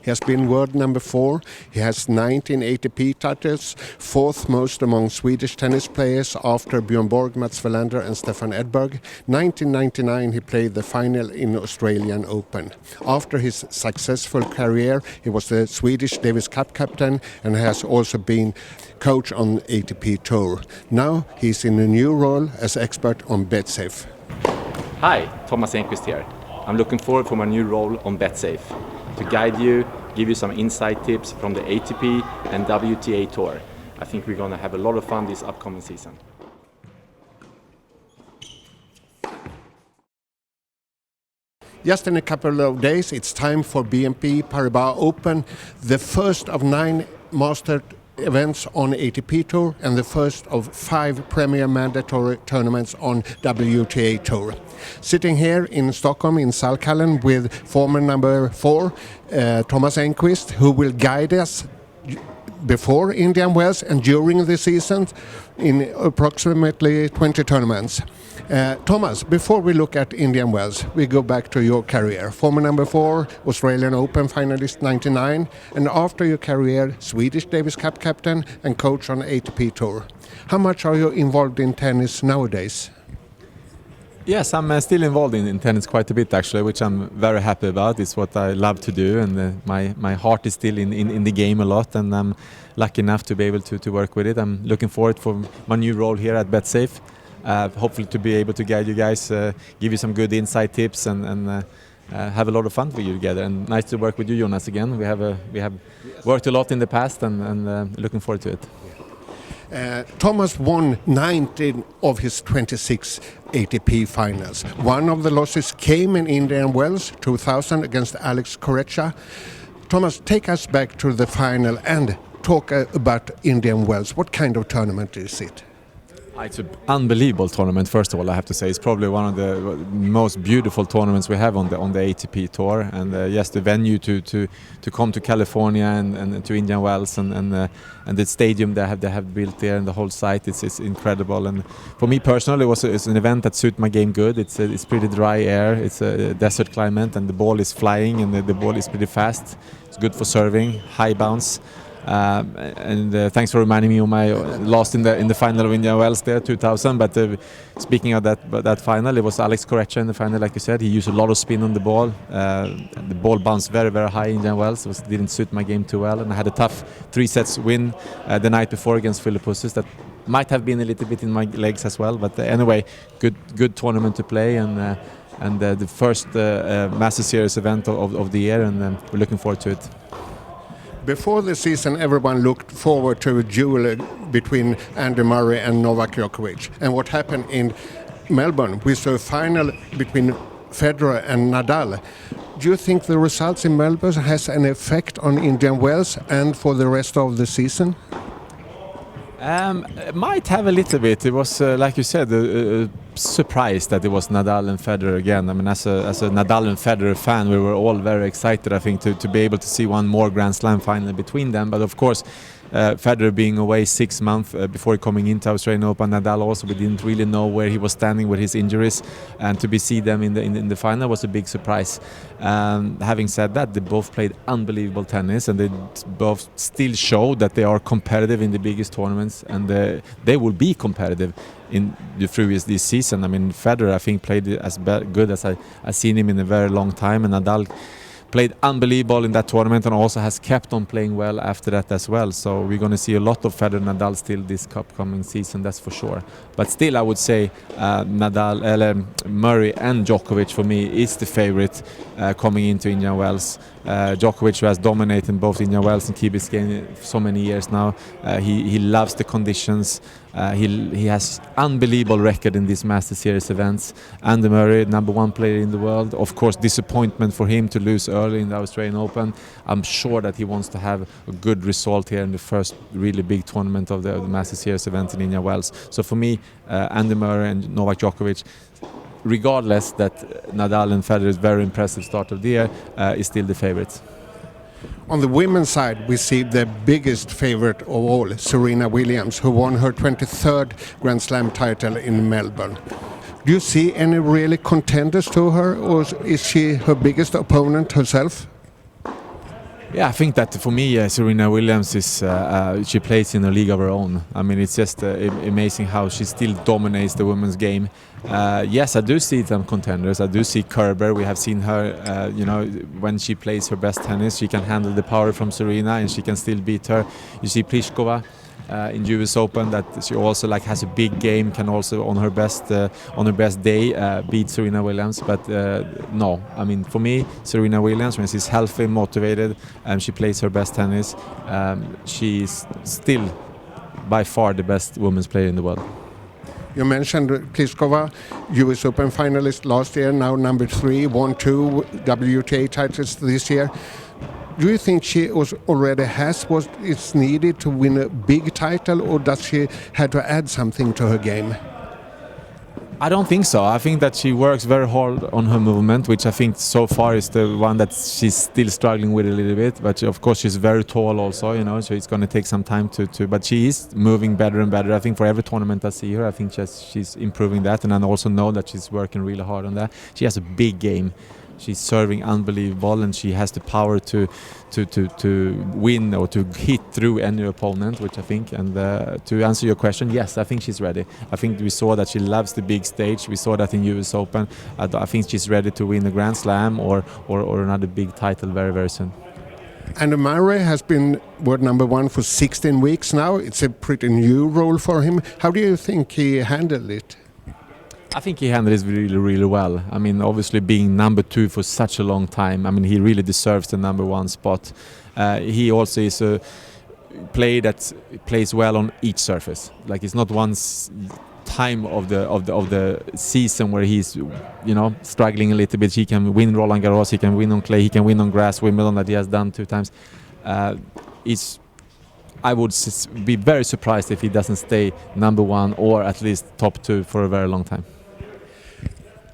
He has been world number 4. He has 19 ATP titles, 4th most among Swedish tennis players after Björn Borg, Mats Wilander and Stefan Edberg. 1999 he played the final in Australian Open. After his successful career, he was the Swedish Davis Cup captain and has also been coach on ATP Tour. Now he's in a new role as expert on BetSafe. Hi, Thomas Enqvist here. I'm looking forward for my new role on BetSafe to guide you, give you some insight tips from the ATP and WTA Tour. I think we're going to have a lot of fun this upcoming season. Just in a couple of days, it's time for BNP Paribas Open, the first of 9 master events on ATP Tour and the first of 5 premier mandatory tournaments on WTA Tour. Sitting here in Stockholm in Salkallen with former number 4 Thomas Enqvist, who will guide us before Indian Wells and during the season in approximately 20 tournaments. Thomas, before we look at Indian Wells, we go back to your career. Former number 4, Australian Open finalist 99, and after your career, Swedish Davis Cup captain and coach on ATP Tour. How much are you involved in tennis nowadays? Yes, I'm still involved in tennis quite a bit actually, which I'm very happy about. It's what I love to do, and my heart is still in the game a lot, and I'm lucky enough to be able to work with it. I'm looking forward for my new role here at BetSafe. Hopefully to be able to guide you guys, give you some good insight tips, and have a lot of fun with you together. And nice to work with you, Jonas, again. We have worked a lot in the past, and looking forward to it. Thomas won 19 of his 26 ATP finals. One of the losses came in Indian Wells 2000 against Alex Corretja. Thomas, take us back to the final and talk about Indian Wells. What kind of tournament is it? It's an unbelievable tournament, first of all, I have to say. It's probably one of the most beautiful tournaments we have on the ATP Tour. And yes, the venue to come to California and to Indian Wells and the stadium they have built there and the whole site, it's incredible. And for me personally, it's an event that suits my game good. It's pretty dry air, it's a desert climate, and the ball is flying and the ball is pretty fast. It's good for serving, high bounce. Thanks for reminding me of my loss in the final of Indian Wells there 2000. But speaking of that final, it was Alex Corretja in the final, like you said. He used a lot of spin on the ball. The ball bounced very, very high in Indian Wells. It didn't suit my game too well, and I had a tough 3 sets win the night before against Philippussis. That might have been a little bit in my legs as well. But anyway, good tournament to play, and the first Master Series event of the year, and we're looking forward to it. Before the season, everyone looked forward to a duel between Andy Murray and Novak Djokovic. And what happened in Melbourne, we saw a final between Federer and Nadal. Do you think the results in Melbourne has an effect on Indian Wells and for the rest of the season? Might have a little bit. It was, like you said, a surprise that it was Nadal and Federer again. I mean, as a Nadal and Federer fan, we were all very excited, I think, to be able to see one more Grand Slam final between them. But of course, Federer being away 6 months before coming into Australian Open, Nadal also, we didn't really know where he was standing with his injuries, and to see them in the final was a big surprise. Having said that, they both played unbelievable tennis, and they both still show that they are competitive in the biggest tournaments, and they will be competitive through this season. I mean, Federer, I think, played as good as I've seen him in a very long time, and Nadal played unbelievable in that tournament and also has kept on playing well after that as well. So we're going to see a lot of Federer and Nadal still this upcoming season, that's for sure. But still, I would say Murray and Djokovic for me is the favorite coming into Indian Wells. Djokovic, who has dominated both Indian Wells and Key Biscayne for so many years now, he loves the conditions. He has unbelievable record in these Master Series events. Andy Murray, #1 player in the world. Of course, disappointment for him to lose early in the Australian Open. I'm sure that he wants to have a good result here in the first really big tournament of the Master Series event in Indian Wells. So for me, Andy Murray and Novak Djokovic, regardless that Nadal and Federer's very impressive start of the year, is still the favorites. On the women's side, we see the biggest favorite of all, Serena Williams, who won her 23rd Grand Slam title in Melbourne. Do you see any really contenders to her, or is she her biggest opponent herself? Yeah, I think that for me, Serena Williams is she plays in a league of her own. I mean, it's just amazing how she still dominates the women's game. Yes, I do see some contenders. I do see Kerber. We have seen her, when she plays her best tennis, she can handle the power from Serena and she can still beat her. You see Pliskova in US Open, that she also has a big game, can also on her best day beat Serena Williams. But no, I mean, for me, Serena Williams, when she's healthy, motivated, and she plays her best tennis, she's still by far the best women's player in the world. You mentioned Pliskova, US Open finalist last year, now number 3, won 2 WTA titles this year. Do you think she already has what is needed to win a big title, or does she have to add something to her game? I don't think so. I think that she works very hard on her movement, which I think so far is the one that she's still struggling with a little bit. But of course she's very tall also, so it's going to take some time to. But she is moving better and better. I think for every tournament I see her, I think she's improving that, and I also know that she's working really hard on that. She has a big game. She's serving unbelievable, and she has the power to win or to hit through any opponent, which I think. And to answer your question, yes, I think she's ready. I think we saw that she loves the big stage. We saw that in US Open. I think she's ready to win a Grand Slam or another big title very, very soon. And Murray has been world number 1 for 16 weeks now. It's a pretty new role for him. How do you think he handled it? I think he handled it really, really well. I mean, obviously being number 2 for such a long time, I mean, he really deserves the number 1 spot. He also is a player that plays well on each surface. It's not one time of the season where he's, struggling a little bit. He can win Roland Garros, he can win on clay, he can win on grass, Wimbledon that he has done 2 times. I would be very surprised if he doesn't stay number 1 or at least top 2 for a very long time.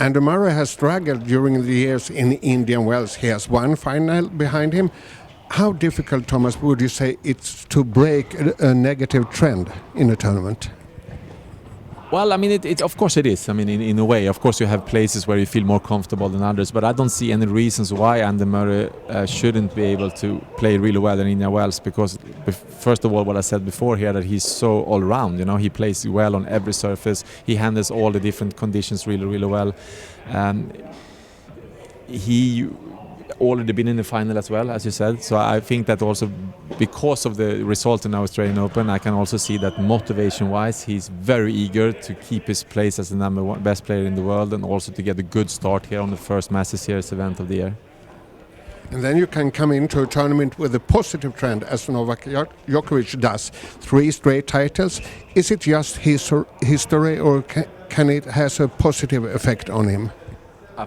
Andy Murray has struggled during the years in Indian Wells. He has 1 final behind him. How difficult, Thomas, would you say it's to break a negative trend in a tournament? Well, I mean, it of course it is. I mean, in a way, of course, you have places where you feel more comfortable than others, but I don't see any reasons why Andy Murray shouldn't be able to play really well in Indian Wells, because first of all, what I said before here, that he's so all-round, he plays well on every surface, he handles all the different conditions really, really well. He already been in the final as well, as you said, so I think that also because of the result in Australian Open, I can also see that motivation-wise he's very eager to keep his place as the number 1 best player in the world, and also to get a good start here on the first Masters Series event of the year. And then you can come into a tournament with a positive trend, as Novak Djokovic does. 3 straight titles. Is it just history, or can it has a positive effect on him?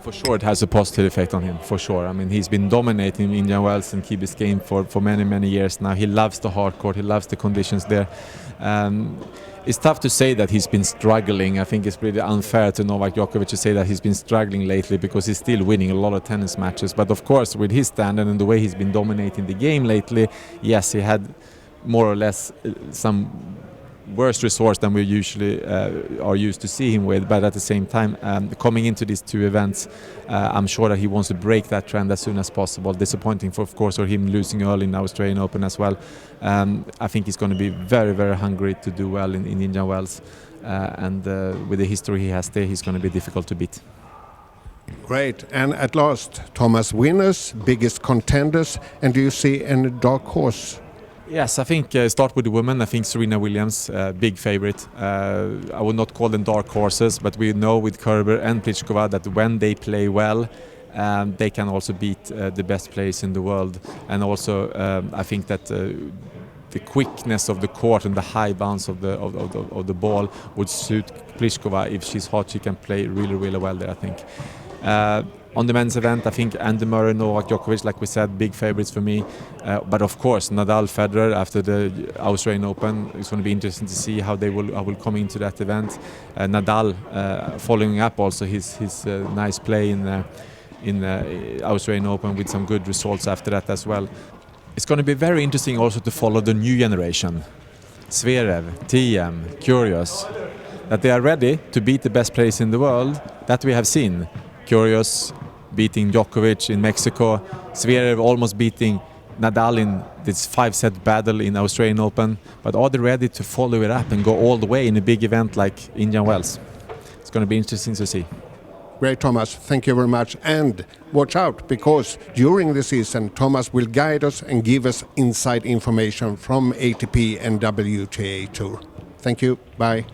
For sure it has a positive effect on him, for sure. I mean, he's been dominating Indian Wells and Key Biscayne for many, many years now. He loves the hard court, he loves the conditions there. It's tough to say that he's been struggling. I think it's pretty unfair to Novak Djokovic to say that he's been struggling lately, because he's still winning a lot of tennis matches. But of course, with his standard and the way he's been dominating the game lately, yes, he had more or less some worse resource than we usually are used to see him with, but at the same time, coming into these 2 events, I'm sure that he wants to break that trend as soon as possible. Disappointing, of course, for him losing early in the Australian Open as well. I think he's going to be very, very hungry to do well in Indian Wells, and with the history he has there, he's going to be difficult to beat. Great. And at last, Thomas, winners, biggest contenders, and do you see any dark horse? Yes, I think start with the women. I think Serena Williams, big favorite. I would not call them dark horses, but we know with Kerber and Pliskova that when they play well, they can also beat the best players in the world. And also, I think that the quickness of the court and the high bounce of the ball would suit Pliskova. If she's hot, she can play really, really well there, I think. On the men's event, I think Andy Murray, Novak Djokovic, like we said, big favorites for me. But of course, Nadal, Federer after the Australian Open, it's going to be interesting to see how they will come into that event. Nadal following up also his nice play in Australian Open with some good results after that as well. It's going to be very interesting also to follow the new generation. Zverev, Thiem, Kyrgios, that they are ready to beat the best players in the world, that we have seen. Kyrgios beating Djokovic in Mexico, Zverev almost beating Nadal in this 5-set battle in Australian Open, but are they ready to follow it up and go all the way in a big event like Indian Wells? It's going to be interesting to see. Great, Thomas. Thank you very much. And watch out, because during the season, Thomas will guide us and give us inside information from ATP and WTA Tour. Thank you. Bye.